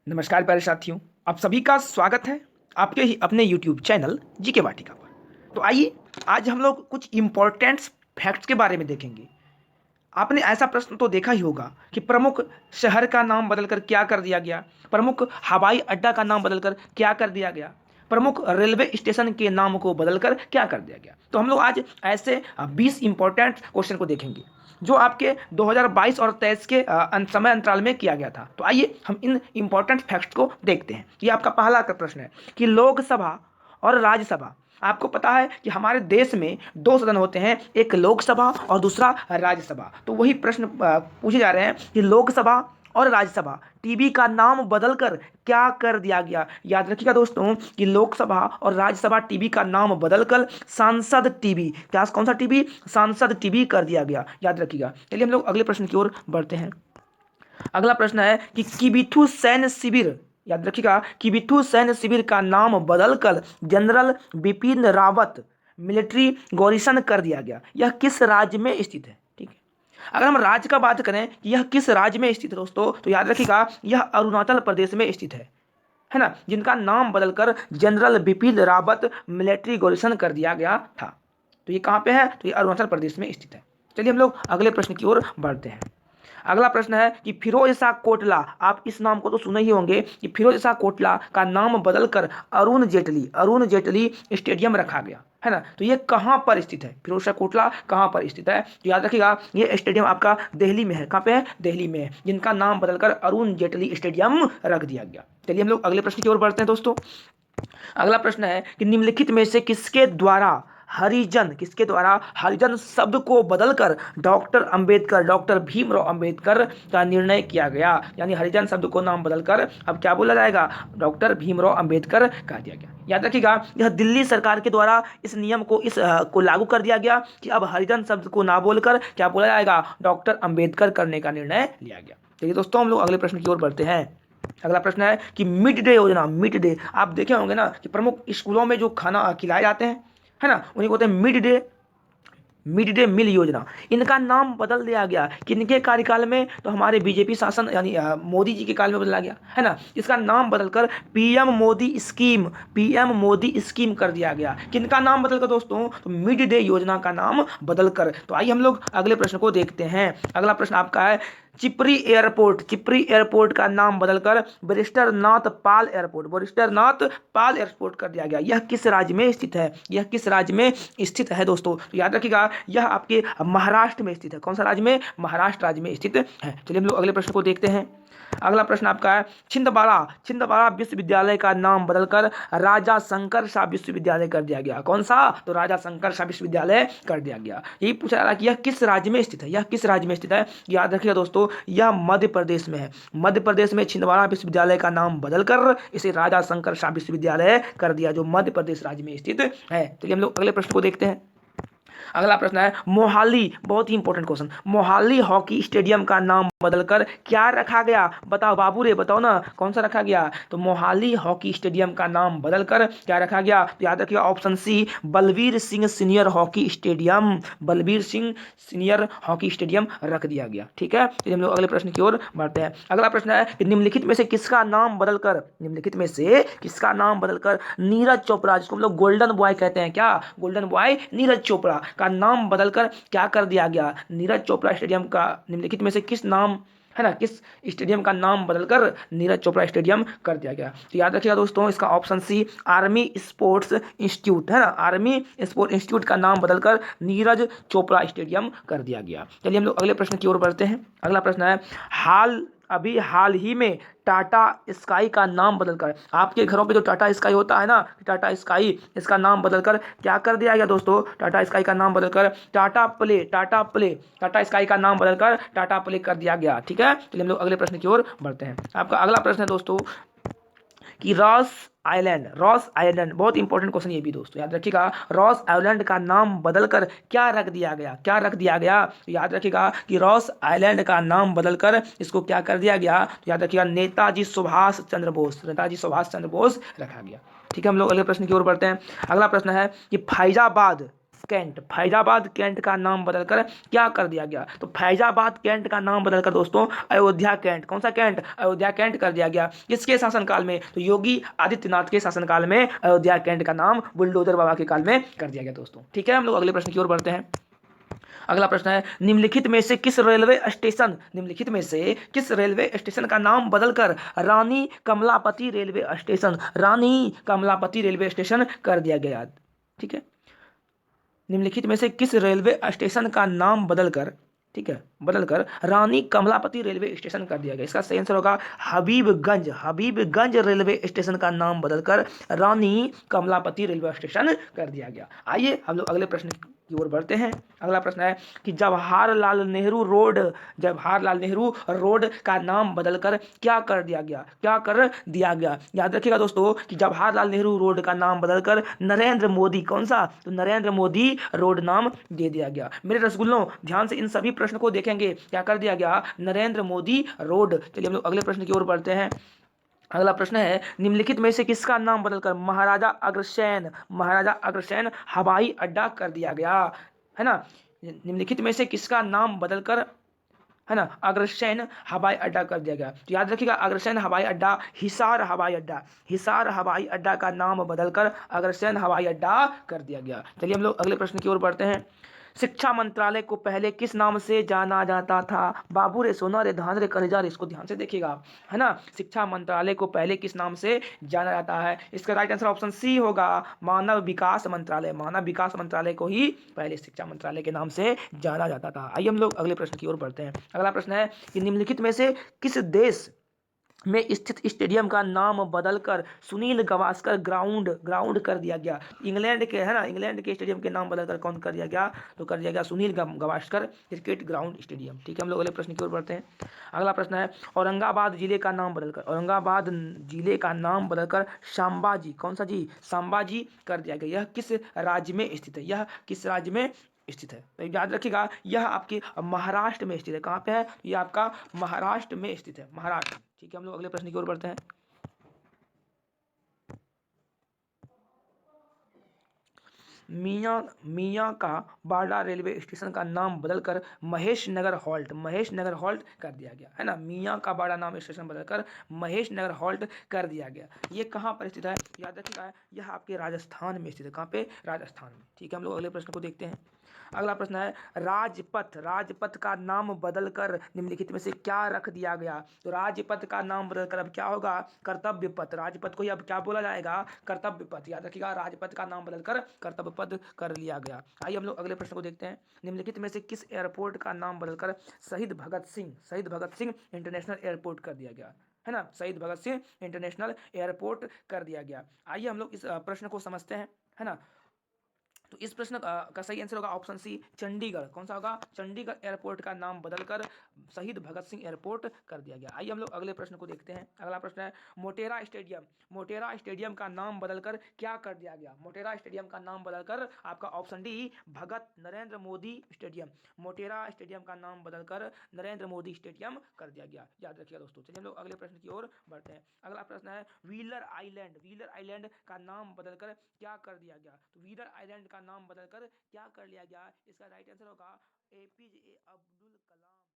नमस्कार प्यारे साथियों, आप सभी का स्वागत है आपके ही अपने YouTube चैनल जीके वाटिका पर। तो आइए आज हम लोग कुछ इम्पोर्टेंट फैक्ट्स के बारे में देखेंगे। आपने ऐसा प्रश्न तो देखा ही होगा कि प्रमुख शहर का नाम बदलकर क्या कर दिया गया, प्रमुख हवाई अड्डा का नाम बदलकर क्या कर दिया गया, प्रमुख रेलवे स्टेशन के नाम को बदलकर क्या कर दिया गया। तो हम लोग आज ऐसे 20 इंपॉर्टेंट क्वेश्चन को देखेंगे जो आपके 2022 और 23 के समय अंतराल में किया गया था। तो आइए हम इन इंपॉर्टेंट फैक्ट्स को देखते हैं। ये आपका पहला प्रश्न है कि लोकसभा और राज्यसभा, आपको पता है कि हमारे देश में दो सदन होते हैं, एक लोकसभा और दूसरा राज्यसभा। तो वही प्रश्न पूछे जा रहे हैं कि लोकसभा और राज्यसभा टीवी का नाम बदलकर क्या कर दिया गया। याद रखिएगा दोस्तों कि लोकसभा और राज्यसभा टीवी का नाम बदलकर सांसद टीवी, क्या कौन सा टीवी, सांसद टीवी कर दिया गया। याद रखिएगा। चलिए हम लोग अगले प्रश्न की ओर बढ़ते हैं। अगला प्रश्न है कि किबिथु सैन्य शिविर, याद रखिएगा, किबिथु सैन्य शिविर का नाम बदलकर जनरल बिपिन रावत मिलिट्री गॉरिसन कर दिया गया। यह किस राज्य में स्थित है? ठीक है, अगर हम राज्य का बात करें कि यह किस राज्य में स्थित है दोस्तों, तो याद रखिएगा यह अरुणाचल प्रदेश में स्थित है ना, जिनका नाम बदलकर जनरल बिपिन रावत मिलिट्री गॉरिसन कर दिया गया था। तो ये कहाँ पे है? तो ये अरुणाचल प्रदेश में स्थित है। चलिए हम लोग अगले प्रश्न की ओर बढ़ते हैं। अगला प्रश्न है कि फिरोज शाह कोटला, आप इस नाम को तो सुने ही होंगे कि फिरोज शाह कोटला का नाम बदलकर अरुण जेटली स्टेडियम रखा गया, है ना। तो ये कहाँ पर स्थित है? फिरोज शाह कोटला कहाँ पर स्थित है? तो याद रखिएगा ये स्टेडियम आपका दिल्ली में है। कहाँ पे है? दिल्ली में है, जिनका नाम बदलकर अरुण जेटली स्टेडियम रख दिया गया। चलिए हम लोग अगले प्रश्न की ओर बढ़ते हैं दोस्तों। अगला प्रश्न है कि निम्नलिखित में से किसके द्वारा हरिजन शब्द को बदलकर डॉक्टर भीमराव अंबेडकर का निर्णय किया गया। यानी हरिजन शब्द को नाम बदलकर अब क्या बोला जाएगा? डॉक्टर भीमराव अंबेडकर कह दिया गया। याद रखिएगा यह दिल्ली सरकार के द्वारा इस नियम को लागू कर दिया गया कि अब हरिजन शब्द को ना बोलकर क्या बोला जाएगा? डॉक्टर अंबेडकर करने का निर्णय लिया गया। चलिए दोस्तों हम लोग अगले प्रश्न की ओर बढ़ते हैं। अगला प्रश्न है कि मिड डे योजना, मिड डे आप देखे होंगे ना कि प्रमुख स्कूलों में जो खाना खिलाए जाते हैं, है ना, उन्हीं को होते हैं मिड डे मील योजना। इनका नाम बदल दिया गया किनके कार्यकाल में? तो हमारे बीजेपी शासन यानी मोदी जी के काल में बदला गया, है ना। इसका नाम बदलकर पीएम मोदी स्कीम कर दिया गया। किनका नाम बदलकर दोस्तों? तो मिड डे योजना का नाम बदलकर। तो आइए हम लोग अगले प्रश्न को देखते हैं। अगला प्रश्न आपका है चिपरी एयरपोर्ट का नाम बदलकर बैरिस्टर नाथ पाल एयरपोर्ट कर दिया गया। यह किस राज्य में स्थित है दोस्तों? तो याद रखिएगा यह आपके महाराष्ट्र में स्थित है। कौन सा राज्य में? महाराष्ट्र राज्य में स्थित है। चलिए हम लोग अगले प्रश्न को देखते हैं। अगला प्रश्न आपका है छिंदवाड़ा विश्वविद्यालय का नाम बदलकर राजा शंकर शाह विश्वविद्यालय कर दिया गया। कौन सा? तो राजा शंकर शाह विश्वविद्यालय कर दिया गया। यही पूछा जा रहा है कि यह किस राज्य में स्थित है? याद रखिएगा दोस्तों यह मध्य प्रदेश में है। मध्य प्रदेश में छिंदवाड़ा विश्वविद्यालय का नाम बदलकर इसे राजा शंकर शाह विश्वविद्यालय कर दिया, जो मध्य प्रदेश राज्य में स्थित है। चलिए हम लोग अगले प्रश्न को देखते हैं। अगला प्रश्न है मोहाली, बहुत ही important question, Mohali hockey stadium का नाम बदलकर क्या रखा गया? बताओ बाबू रे, बताओ ना कौन सा रखा गया? तो मोहाली हॉकी स्टेडियम का नाम बदलकर क्या रखा गया? तो याद रखिएगा option C, Balbir Singh senior hockey stadium रख दिया गया। ठीक है, तो हम लोग अगले प्रश्न की ओर बढ़ते हैं। अगला प्रश्न है कि निम्नलिखित में से किसका नाम बदलकर नीरज चोपड़ा, जिसको हम लोग गोल्डन बॉय कहते हैं, क्या गोल्डन बॉय नीरज चोपड़ा का नाम बदलकर क्या कर दिया गया? नीरज चोपड़ा स्टेडियम का निम्नलिखित में से किस स्टेडियम का नाम बदलकर नीरज चोपड़ा स्टेडियम कर दिया गया? तो याद रखिएगा दोस्तों इसका option C, army sports institute, है ना, आर्मी स्पोर्ट्स इंस्टीट्यूट का नाम बदलकर नीरज चोपड़ा स्टेडियम कर दिया गया। चलिए हम लोग अगले प्रश्न की ओर बढ़ते हैं। अगला प्रश्न है हाल ही में टाटा स्काई का नाम बदलकर, आपके घरों पे जो टाटा स्काई होता है ना, टाटा स्काई, इसका नाम बदलकर क्या कर दिया गया दोस्तों? टाटा स्काई का नाम बदलकर टाटा स्काई का नाम बदलकर टाटा प्ले कर दिया गया। ठीक है, चलिए हम लोग अगले प्रश्न की ओर बढ़ते हैं। आपका अगला प्रश्न है दोस्तों कि रॉस आइलैंड, बहुत इंपॉर्टेंट क्वेश्चन ये भी दोस्तों, याद रखिएगा रॉस आइलैंड का नाम बदलकर क्या रख दिया गया? तो याद रखिएगा कि रॉस आइलैंड का नाम बदलकर इसको क्या कर दिया गया? तो याद रखिएगा नेताजी सुभाष चंद्र बोस रखा गया। ठीक है, हम लोग अगले प्रश्न की ओर बढ़ते हैं। अगला प्रश्न है कि फैजाबाद कैंट, फैजाबाद कैंट का नाम बदलकर क्या कर दिया गया? तो फैजाबाद कैंट का नाम बदलकर दोस्तों अयोध्या कैंट, कौन सा कैंट? अयोध्या कैंट कर दिया गया। किसके शासनकाल में? तो योगी आदित्यनाथ के शासनकाल में अयोध्या कैंट का नाम बुलडोजर बाबा के काल में कर दिया गया दोस्तों। ठीक है, हम लोग अगले प्रश्न की ओर बढ़ते हैं। अगला प्रश्न है, निम्नलिखित में से किस रेलवे स्टेशन, निम्नलिखित में से किस रेलवे स्टेशन का नाम बदलकर रानी कमलापति रेलवे स्टेशन, रानी कमलापति रेलवे स्टेशन कर दिया गया? ठीक है, निम्नलिखित में से किस रेलवे स्टेशन का नाम बदलकर, ठीक है, बदलकर रानी कमलापति रेलवे स्टेशन कर दिया गया? इसका सही आंसर होगा हबीबगंज, हबीबगंज रेलवे स्टेशन का नाम बदलकर रानी कमलापति रेलवे स्टेशन कर दिया गया। आइए हम लोग अगले प्रश्न की ओर बढ़ते हैं। अगला प्रश्न है कि जवाहरलाल नेहरू रोड, जवाहरलाल नेहरू रोड का नाम बदलकर क्या कर दिया गया? क्या कर दिया गया? याद रखिएगा दोस्तों कि जवाहरलाल नेहरू रोड का नाम बदलकर नरेंद्र मोदी, कौन सा? तो नरेंद्र मोदी रोड नाम दे दिया गया। मेरे रसगुल्लों ध्यान से इन सभी प्रश्न को देखेंगे। क्या कर दिया गया? नरेंद्र मोदी रोड। चलिए हम लोग अगले प्रश्न की ओर बढ़ते हैं। अगला प्रश्न है, निम्नलिखित में से किसका नाम बदलकर महाराजा अग्रसेन, महाराजा अग्रसेन हवाई अड्डा कर दिया गया? है ना, निम्नलिखित में से किसका नाम बदलकर, है ना, अग्रसेन हवाई अड्डा कर दिया गया? तो याद रखिएगा अग्रसेन हवाई अड्डा हिसार हवाई अड्डा, हिसार हवाई अड्डा का नाम बदलकर अग्रसेन हवाई अड्डा कर दिया गया। चलिए हम लोग अगले प्रश्न की ओर बढ़ते हैं। शिक्षा मंत्रालय को पहले किस नाम से जाना जाता था? बाबू रे सोना रे धान रे कलेजा रे, इसको ध्यान से देखिएगा, है ना। शिक्षा मंत्रालय को पहले किस नाम से जाना जाता है? इसका राइट आंसर ऑप्शन सी होगा, मानव विकास मंत्रालय। मानव विकास मंत्रालय को ही पहले शिक्षा मंत्रालय के नाम से जाना जाता था। आइए हम लोग अगले प्रश्न की ओर बढ़ते हैं। अगला प्रश्न है कि निम्नलिखित में से किस देश में स्थित स्टेडियम का नाम बदलकर सुनील गावस्कर ग्राउंड, ग्राउंड कर दिया गया? इंग्लैंड के, है ना, इंग्लैंड के स्टेडियम के नाम बदलकर कौन कर दिया गया? तो कर दिया गया Sunil Gavaskar cricket ground stadium. ठीक है, हम लोग अगले प्रश्न की ओर बढ़ते हैं। अगला प्रश्न है, औरंगाबाद जिले का नाम बदलकर, औरंगाबाद जिले का नाम बदलकर संभाजी, कौन सा जी? संभाजी कर दिया गया। यह किस राज्य में स्थित है? यह किस राज्य में स्थित है? तो याद रखिएगा यह आपके महाराष्ट्र में स्थित है। कहाँ पे है? यह आपका महाराष्ट्र में स्थित है, महाराष्ट्र। ठीक है, हम लोग अगले प्रश्न की ओर बढ़ते हैं। मियाँ का बाड़ा रेलवे स्टेशन का नाम बदलकर महेश नगर हॉल्ट, महेश नगर हॉल्ट कर दिया गया, है ना। मियाँ का बाड़ा नाम स्टेशन बदलकर महेश नगर हॉल्ट कर दिया गया। ये कहाँ पर स्थित है? याद रखिएगा यह आपके राजस्थान में स्थित है। कहाँ पे? राजस्थान में। ठीक है, हम लोग अगले प्रश्न को देखते हैं। अगला प्रश्न है, राजपथ, राजपथ का नाम बदलकर निम्नलिखित में से क्या रख दिया गया? तो राजपथ का नाम बदलकर अब क्या होगा? कर्तव्य पथ। राजपथ को ही अब क्या बोला जाएगा? कर्तव्य पथ। याद रखिएगा राजपथ का नाम बदलकर कर्तव्य पथ कर लिया गया। आइए हम लोग अगले प्रश्न को देखते हैं। निम्नलिखित में से किस एयरपोर्ट का नाम बदलकर शहीद भगत सिंह, शहीद भगत सिंह इंटरनेशनल एयरपोर्ट कर दिया गया? है ना, शहीद भगत सिंह इंटरनेशनल एयरपोर्ट कर दिया गया। आइए हम लोग इस प्रश्न को समझते हैं, है ना। तो इस प्रश्न का सही आंसर होगा ऑप्शन सी, चंडीगढ़। कौन सा होगा? चंडीगढ़ एयरपोर्ट का नाम बदलकर शहीद भगत सिंह एयरपोर्ट कर दिया गया। आइए हम लोग अगले प्रश्न को देखते हैं। अगला प्रश्न है, मोटेरा स्टेडियम, मोटेरा स्टेडियम का नाम बदलकर क्या कर दिया गया? मोटेरा स्टेडियम का नाम बदलकर आपका ऑप्शन डी, भगत नरेंद्र मोदी स्टेडियम, मोटेरा स्टेडियम का नाम बदलकर नरेंद्र मोदी स्टेडियम कर दिया गया। याद रखिएगा दोस्तों। चलिए हम लोग अगले प्रश्न की ओर बढ़ते हैं। अगला प्रश्न है, व्हीलर आइलैंड, व्हीलर आइलैंड का नाम बदलकर क्या कर दिया गया? तो व्हीलर आइलैंड का नाम बदलकर क्या कर लिया गया? इसका राइट आंसर होगा एपीजे अब्दुल कलाम।